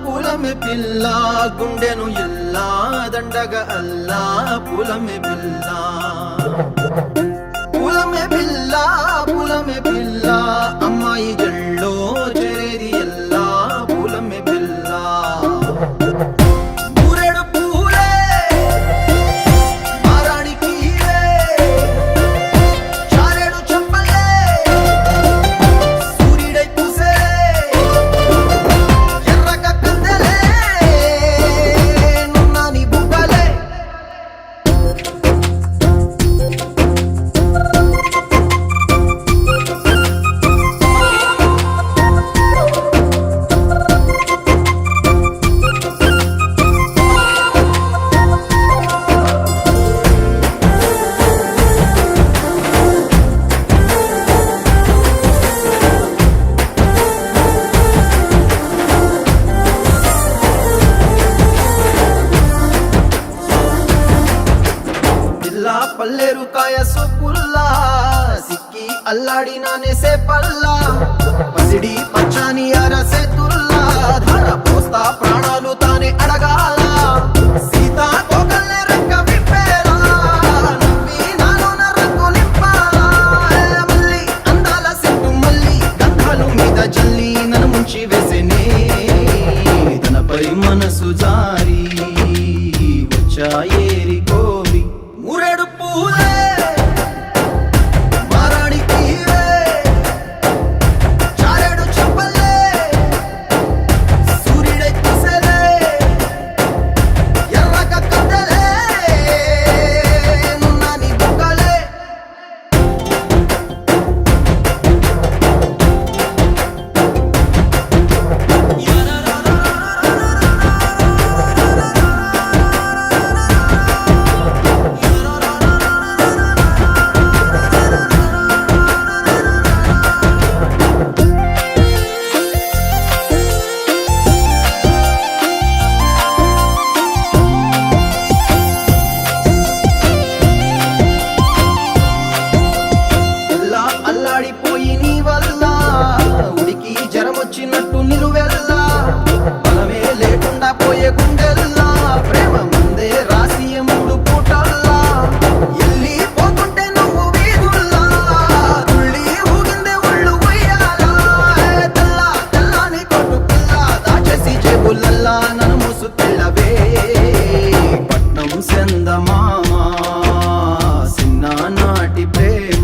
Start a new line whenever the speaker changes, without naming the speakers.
పూలమే పిల్ల గుండెను ఇల్లా దండగ అల్లా పూలమే పిల్ల అమ్మాయి జల్లో చేరేది ఎల్లా పూలమే పిల్ల ఊరేడు పూలే మారానికి చారేడు చెప్పలే సూర్యుడై పూసే ఎర్రగ కందలే నున్నాని బుగ్గలే పల్లేరు కాయ సొప్పుల్లా సిక్కి అల్లాడినానే సే పల్లా పసిడి పచ్చాని అరసే తుల్లా ధర పోస్తా ప్రాణాలు తానే అడగాల సీతా కోకల్లే రెక్క విప్పేలా నవ్వి నాలోన రంగు నింపాలా మల్లి అందాల సెట్టు మల్లి గంధాలు మీద జల్లి నన్ను ముంచి వేసేనే తనపై మనసు జారి వచ్చాయేరి కోరి మురేడు పూలే మారానికి చారేడు చెప్పలే సూర్యుడై పూసలే ఎర్రగ కందలే నున్నాని బుగ్గలే అల్లాడిపోయి నీ వల్ల ఉడికి జరమొచ్చినట్టు నిలువెల్లా బలమే లేకుండా పోయే గుండెల్లా ప్రేమ ముందే రాసి మూడు పూటల్లా ఎల్లి పోతుంటే నువ్వు వీధుల్లా తుళ్ళి ఊగిందే ఒళ్ళు ఉయ్యాలా తెల్లాని కొట్టు పిల్ల దాచేసి జేబులల్లా నన్ను మూసుకెళ్ళవే పట్నం సెందమామ చిన్ననాటి ప్రేమ